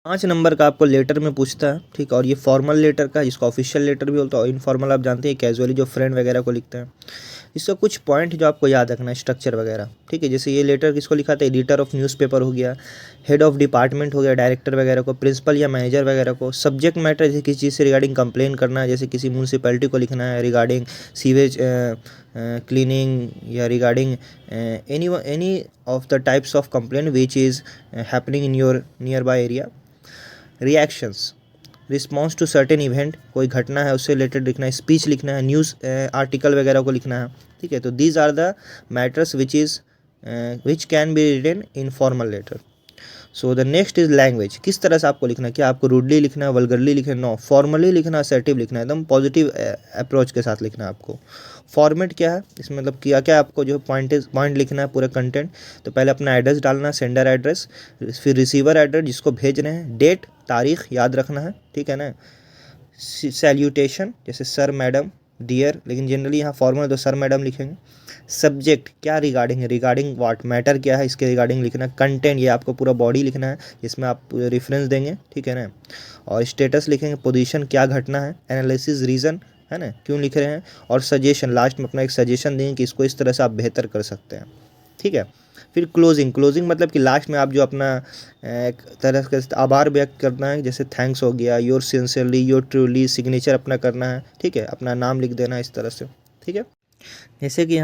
5 number का आपको letter में पूछता है, ठीक है। और ये फॉर्मल लेटर का, जिसको ऑफिशियल लेटर भी बोलता है, और इनफॉर्मल आप जानते हैं कैजुअली जो फ्रेंड वगैरह को लिखते हैं। इसका कुछ पॉइंट जो आपको याद रखना है, स्ट्रक्चर वगैरह, ठीक है। जैसे ये लेटर किसको लिखा था, एडिटर ऑफ न्यूज़पेपर हो गया, हेड ऑफ डिपार्टमेंट हो गया, डायरेक्टर वगैरह को, प्रिंसिपल या मैनेजर वगैरह को। सब्जेक्ट मैटर जैसे किसी चीज़ से रिगार्डिंग कंप्लेन करना है, जैसे किसी म्यूनसिपैलिटी को लिखना है रिगार्डिंग सीवेज क्लीनिंग, या regarding any of the types of complain which is happening in your nearby area. Reactions, response to certain event, कोई घटना है उससे रिलेटेड लिखना है, स्पीच लिखना है, न्यूज़ आर्टिकल वगैरह को लिखना है, ठीक है। तो these are the matters which can be written in formal letter. So the next is language, किस तरह से आपको लिखना है, क्या आपको रूडली लिखना है, वल्गरली लिखना है, नो, फॉर्मली लिखना है, असर्टिव लिखना है, एकदम पॉजिटिव अप्रोच के साथ लिखना है आपको। फॉर्मेट क्या है इसमें, मतलब क्या क्या आपको जो पॉइंट लिखना है पूरा कंटेंट। तो पहले अपना एड्रेस डालना है, सेंडर एड्रेस, फिर रिसीवर एड्रेस जिसको भेज रहे हैं, डेट तारीख याद रखना है, ठीक है ना। सैल्यूटेशन जैसे सर मैडम डियर, लेकिन जनरली यहाँ फॉर्मल तो सर मैडम लिखेंगे। सब्जेक्ट क्या रिगार्डिंग है, रिगार्डिंग वाट, मैटर क्या है इसके रिगार्डिंग लिखना है। कंटेंट ये आपको पूरा बॉडी लिखना है जिसमें आप रेफरेंस देंगे, ठीक है ना। और स्टेटस लिखेंगे, पोजीशन क्या घटना है, एनालिसिस रीज़न है ना क्यों लिख रहे हैं, और सजेशन लास्ट में अपना एक सजेशन देंगे कि इसको इस तरह से आप बेहतर कर सकते हैं, ठीक है। फिर क्लोजिंग मतलब कि लास्ट में आप जो अपना एक तरह का आभार व्यक्त करना है, जैसे थैंक्स हो गया, your sincerely, your truly, signature अपना करना है, ठीक है, अपना नाम लिख देना है इस तरह से, ठीक है। जैसे कि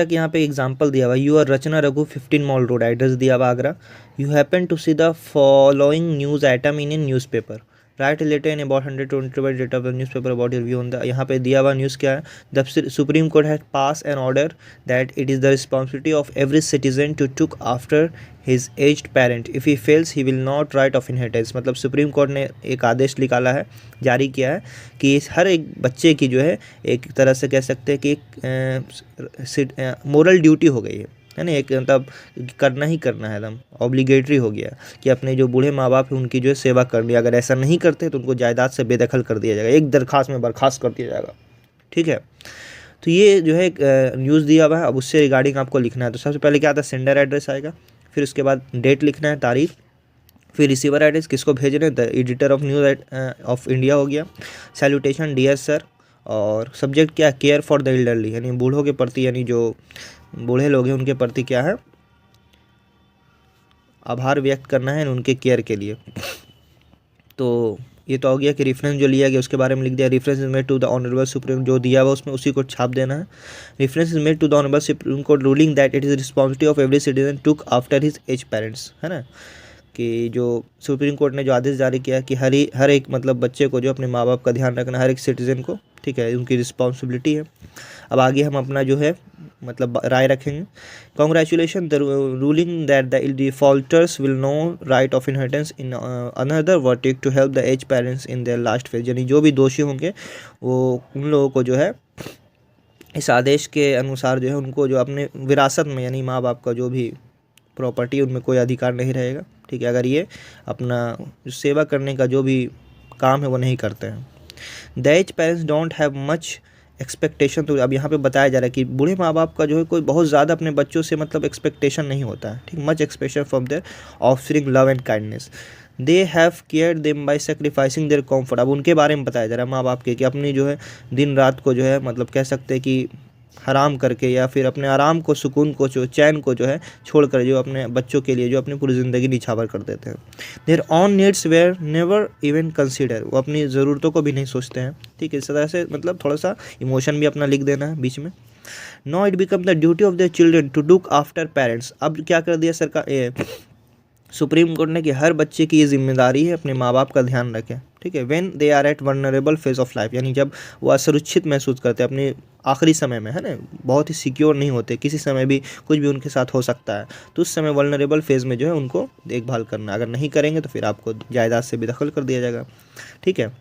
यहाँ पे एग्जांपल दिया हुआ, you are Rachna Raghu 15 mall road, address दिया हुआ Agra. You happen to see the following news item in newspaper, write letter in about 120 date of the newspaper about your view on the. यहाँ पे दिया हुआ न्यूज़ क्या है, the supreme court has pass an order that it is the responsibility of every citizen to took after his aged parent, if he fails he will not right of inheritance. मतलब supreme court ने एक आदेश निकाला है, जारी किया है कि हर एक बच्चे की जो है एक तरह से कह सकते हैं कि एक मोरल ड्यूटी हो गई है ना, एक मतलब करना ही करना है, एकदम ऑब्लिगेटरी हो गया कि अपने जो बूढ़े माँ बाप हैं उनकी जो है सेवा करनी है। अगर ऐसा नहीं करते तो उनको जायदाद से बेदखल कर दिया जाएगा, एक दरखास्त में बर्खास्त कर दिया जाएगा, ठीक है। तो ये जो है एक न्यूज़ दिया हुआ है, अब उससे रिगार्डिंग आपको लिखना है। तो सबसे पहले क्या आता है, सेंडर एड्रेस आएगा, फिर उसके बाद डेट लिखना है, तारीख, फिर रिसीवर एड्रेस किसको भेज रहे हैं, the editor of news of India हो गया। सैल्यूटेशन डियर सर, और सब्जेक्ट क्या है, केयर फॉर द एल्डरली, यानी बूढ़ों के प्रति, यानी जो बूढ़े लोग हैं उनके प्रति क्या है, आभार व्यक्त करना है उनके केयर के लिए। तो ये तो हो गया कि रेफरेंस जो लिया गया उसके बारे में लिख दिया, reference is made to the honourable supreme, जो दिया हुआ उसमें उसी को छाप देना है। Reference is made to the honourable supreme court ruling that it is responsibility of every citizen took after his age parents, है ना, कि जो सुप्रीम कोर्ट ने जो आदेश जारी किया कि हर एक मतलब बच्चे को जो अपने माँ बाप का ध्यान रखना, हर एक सिटीज़न को, ठीक है, उनकी रिस्पॉन्सिबिलिटी है। अब आगे हम अपना जो है मतलब राय रखेंगे। Congratulation the ruling that the defaulters will no right of inheritance in another verdict to help the aged parents in their last phase, यानी जो भी दोषी होंगे वो उन लोगों को जो है इस आदेश के अनुसार जो है उनको जो अपने विरासत में, यानी माँ बाप का जो भी प्रॉपर्टी उनमें कोई अधिकार नहीं रहेगा, ठीक है, अगर ये अपना सेवा करने का जो भी काम है वो नहीं करते हैं। The aged parents don't have much expectation, तो अब यहाँ पे बताया जा रहा है कि बूढ़े माँ बाप का जो है कोई बहुत ज़्यादा अपने बच्चों से मतलब एक्सपेक्टेशन नहीं होता है, ठीक, much expectation from there offspring love and kindness, they have care them by sacrificing there comfort. अब उनके बारे में बताया जा रहा है माँ बाप के कि अपनी जो है दिन रात को जो है मतलब कह सकते हैं कि हराम करके या फिर अपने आराम को, सुकून को, जो चैन को जो है छोड़कर जो अपने बच्चों के लिए जो अपनी पूरी ज़िंदगी निछावर कर देते हैं। Their own needs were never even consider, वो अपनी ज़रूरतों को भी नहीं सोचते हैं, ठीक है। इस तरह से मतलब थोड़ा सा इमोशन भी अपना लिख देना है बीच में। No it become the duty of their children to look after parents, अब क्या कर दिया सरकार सुप्रीम कोर्ट ने कि हर बच्चे की ये जिम्मेदारी है अपने माँ बाप का ध्यान रखें, ठीक है। When they are at vulnerable phase of life, यानी जब वो असुरक्षित महसूस करते हैं अपने आखिरी समय में, है ना, बहुत ही सिक्योर नहीं होते, किसी समय भी कुछ भी उनके साथ हो सकता है, तो उस समय वल्नरेबल फेज़ में जो है उनको देखभाल करना, अगर नहीं करेंगे तो फिर आपको जायदाद से बेदखल कर दिया जाएगा, ठीक है।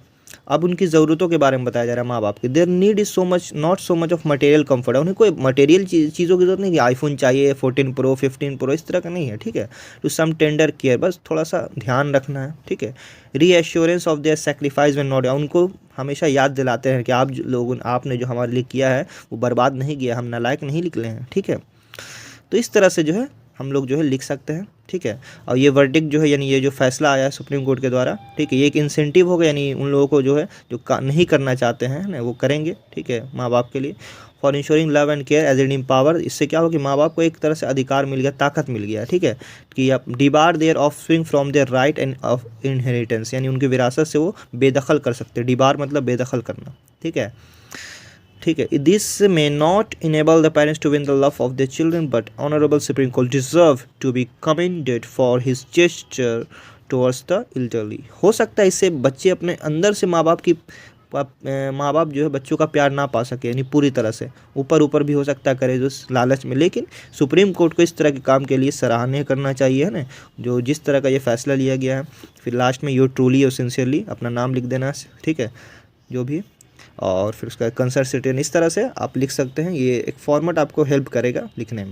अब उनकी ज़रूरतों के बारे में बताया जा रहा है माँ बाप की। Their need is so much not so much of material comfort, उन्हें कोई मटेरियल चीज़ों की जरूरत नहीं कि आईफोन चाहिए 14 प्रो 15 प्रो इस तरह का नहीं है, ठीक है। टू सम टेंडर केयर, बस थोड़ा सा ध्यान रखना है, ठीक है। Reassurance of their sacrifice when not, उनको हमेशा याद दिलाते हैं कि आप लोगों आपने जो हमारे लिए किया है वो बर्बाद नहीं किया, हम नालायक नहीं निकले हैं, ठीक है। तो इस तरह से जो है हम लोग जो है लिख सकते हैं, ठीक है। और ये वर्डिक्ट जो है यानी ये जो फैसला आया है सुप्रीम कोर्ट के द्वारा, ठीक है, ये एक इंसेंटिव होगा, यानी उन लोगों को जो है जो नहीं करना चाहते हैं ना वो करेंगे, ठीक है, माँ बाप के लिए। For ensuring love and care as an power, इससे क्या हो कि माँ बाप को एक तरह से अधिकार मिल गया, ताकत मिल गया, ठीक है, कि आप debar their offspring from their right and of inheritance, यानी उनकी विरासत से वो बेदखल कर सकते हैं। डिबार मतलब बेदखल करना, ठीक है, ठीक है। This may not enable the parents to win the love of the children, but honourable supreme Court deserve to be commended for his gesture towards the elderly. हो सकता है इससे बच्चे अपने अंदर से माँ बाप जो है बच्चों का प्यार ना पा सके, यानी पूरी तरह से, ऊपर भी हो सकता है करे जो लालच में, लेकिन सुप्रीम कोर्ट को इस तरह के काम के लिए सराहनीय करना चाहिए, है ना, जो जिस तरह का ये फैसला लिया गया है। फिर लास्ट में योर ट्रूली और सिंसियरली अपना नाम लिख देना, ठीक है, जो भी, और फिर उसका कंसर्न सिटीजन, इस तरह से आप लिख सकते हैं। ये एक फॉर्मेट आपको हेल्प करेगा लिखने में।